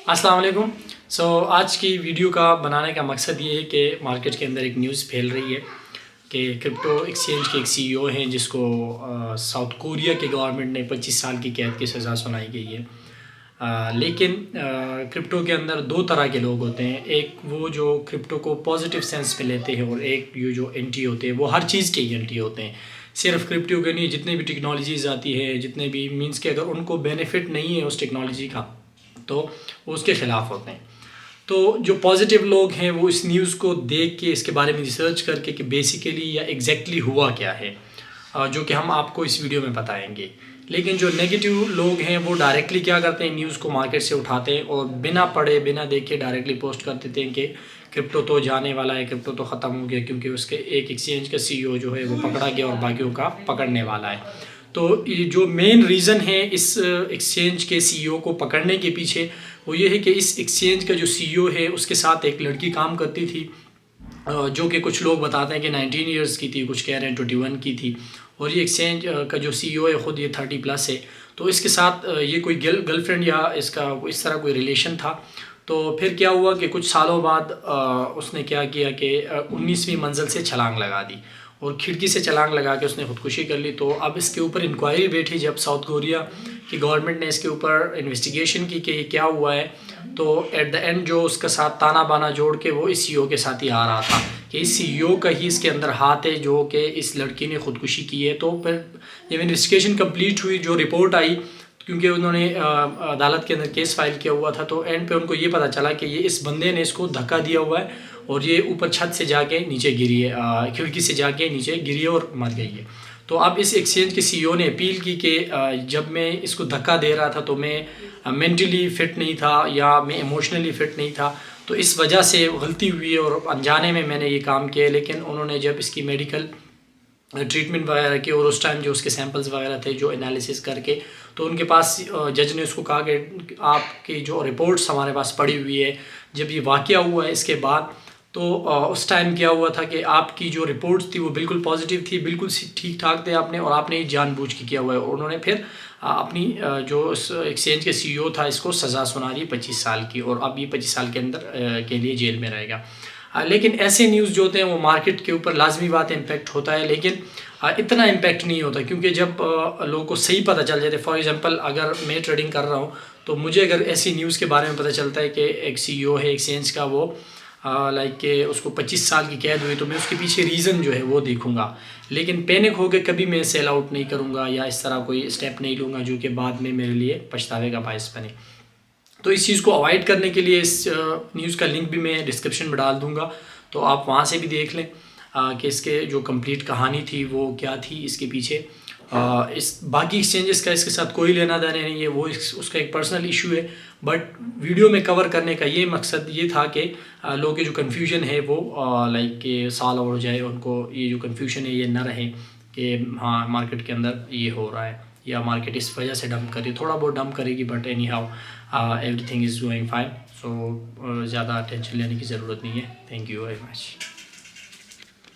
السلام علیکم. آج کی ویڈیو کا بنانے کا مقصد یہ ہے کہ مارکیٹ کے اندر ایک نیوز پھیل رہی ہے کہ کرپٹو ایکسچینج کے ایک سی ای او ہیں جس کو ساؤتھ کوریا کے گورنمنٹ نے 25 سال کی قید کی سزا سنائی گئی ہے. لیکن کرپٹو کے اندر دو طرح کے لوگ ہوتے ہیں. ایک وہ جو کرپٹو کو پازیٹیو سینس پہ لیتے ہیں، اور ایک یہ جو اینٹی ہوتے ہیں وہ ہر چیز کے اینٹی ہوتے ہیں. صرف کرپٹو کے نہیں، جتنے بھی ٹیکنالوجیز آتی ہے، جتنے بھی مینس کہ اگر ان کو بینیفٹ نہیں ہے اس ٹیکنالوجی کا تو وہ اس کے خلاف ہوتے ہیں. تو جو پازیٹیو لوگ ہیں وہ اس نیوز کو دیکھ کے اس کے بارے میں ریسرچ کر کے کہ بیسیکلی یا ایگزیکٹلی ہوا کیا ہے، جو کہ ہم آپ کو اس ویڈیو میں بتائیں گے. لیکن جو نیگیٹیو لوگ ہیں وہ ڈائریکٹلی کیا کرتے ہیں، نیوز کو مارکیٹ سے اٹھاتے ہیں اور بنا پڑھے بنا دیکھے ڈائریکٹلی پوسٹ کر دیتے ہیں کہ کرپٹو تو جانے والا ہے، کرپٹو تو ختم ہو گیا کیونکہ اس کے ایک ایکسچینج کا سی ای او جو ہے وہ پکڑا گیا اور باقیوں کا پکڑنے والا ہے. تو یہ جو مین ریزن ہے اس ایکسچینج کے سی ای او کو پکڑنے کے پیچھے وہ یہ ہے کہ اس ایکسچینج کا جو سی ای او ہے اس کے ساتھ ایک لڑکی کام کرتی تھی، جو کہ کچھ لوگ بتاتے ہیں کہ 19 ایئرس کی تھی، کچھ کہہ رہے ہیں 21 کی تھی. اور یہ ایکسچینج کا جو سی ای او ہے خود یہ 30+ ہے. تو اس کے ساتھ یہ کوئی گرل فرینڈ یا اس کا اس طرح کوئی ریلیشن تھا. تو پھر کیا ہوا کہ کچھ سالوں بعد اس نے کیا کیا کہ 19ویں منزل سے چھلانگ لگا دی اور کھڑکی سے چھلانگ لگا کے اس نے خودکشی کر لی. تو اب اس کے اوپر انکوائری بیٹھی جب ساؤتھ کوریا کی گورنمنٹ نے اس کے اوپر انویسٹیگیشن کی کہ یہ کیا ہوا ہے. تو ایٹ دا اینڈ جو اس کا ساتھ تانا بانا جوڑ کے وہ اس سی ای او کے ساتھ ہی آ رہا تھا کہ اس سی ای او کا ہی اس کے اندر ہاتھ ہے جو کہ اس لڑکی نے خودکشی کی ہے. تو پھر جب انویسٹیگیشن کمپلیٹ ہوئی، جو رپورٹ آئی، کیونکہ انہوں نے عدالت کے اندر کیس فائل کیا ہوا تھا، تو اینڈ پہ ان کو یہ پتہ چلا کہ یہ اس بندے نے اس کو دھکا دیا ہوا ہے اور یہ اوپر چھت سے جا کے نیچے گری ہے، کھڑکی سے جا کے نیچے گری ہے اور مر گئی ہے. تو اب اس ایکسچینج کے سی ای او نے اپیل کی کہ جب میں اس کو دھکا دے رہا تھا تو میں مینٹلی فٹ نہیں تھا یا میں ایموشنلی فٹ نہیں تھا، تو اس وجہ سے غلطی ہوئی ہے اور انجانے میں نے یہ کام کیا. لیکن انہوں نے جب اس کی میڈیکل ٹریٹمنٹ وغیرہ کی اور اس ٹائم جو اس کے سیمپلز وغیرہ تھے جو انالیسس کر کے، تو ان کے پاس جج نے اس کو کہا کہ آپ کی جو رپورٹس ہمارے پاس پڑی ہوئی ہے جب یہ واقعہ ہوا ہے اس کے بعد، تو اس ٹائم کیا ہوا تھا کہ آپ کی جو رپورٹس تھی وہ بالکل پازیٹیو تھی، بالکل ٹھیک ٹھاک تھے آپ نے، اور آپ نے یہ جان بوجھ کے کیا ہوا ہے. اور انہوں نے پھر اپنی جو اس ایکسچینج کے سی ای او تھا اس کو سزا سنا دی 25 سال کی، اور اب یہ 25 سال کے اندر کے لیے جیل میں رہے گا. لیکن ایسے نیوز جو ہوتے ہیں وہ مارکیٹ کے اوپر لازمی بات ہے امپیکٹ ہوتا ہے، لیکن اتنا امپیکٹ نہیں ہوتا کیونکہ جب لوگوں کو صحیح پتہ چل جاتے. فار ایگزامپل اگر میں ٹریڈنگ کر رہا ہوں تو مجھے اگر ایسی نیوز کے بارے میں پتہ چلتا ہے کہ ایک سی ای او ہے ایکسچینج کا، وہ لائک کہ اس کو 25 سال کی قید ہوئی، تو میں اس کے پیچھے ریزن جو ہے وہ دیکھوں گا. لیکن پینک ہو کے کبھی میں سیل آؤٹ نہیں کروں گا یا اس طرح کوئی اسٹیپ نہیں لوں گا جو کہ بعد میں میرے لیے پچھتاوے کا باعث بنے. تو اس چیز کو اوائڈ کرنے کے لیے اس نیوز کا لنک بھی میں ڈسکرپشن میں ڈال دوں گا، تو آپ وہاں سے بھی دیکھ لیں کہ اس کے جو کمپلیٹ کہانی تھی وہ کیا تھی اس کے پیچھے. اس باقی ایکسچینجز کا اس کے ساتھ کوئی لینا دینا نہیں ہے، وہ اس کا ایک پرسنل ایشو ہے. بٹ ویڈیو میں کور کرنے کا یہ مقصد یہ تھا کہ لوگوں کے جو کنفیوژن ہے وہ لائک کہ سالو ہو جائے، ان کو یہ جو کنفیوژن ہے یہ نہ رہے کہ ہاں مارکیٹ کے اندر یہ ہو رہا ہے یا مارکیٹ اس وجہ سے ڈمپ کر رہی ہے. تھوڑا بہت ڈمپ کرے گی but anyhow everything is going fine. So زیادہ ٹینشن لینے کی ضرورت نہیں ہے. Thank you very much.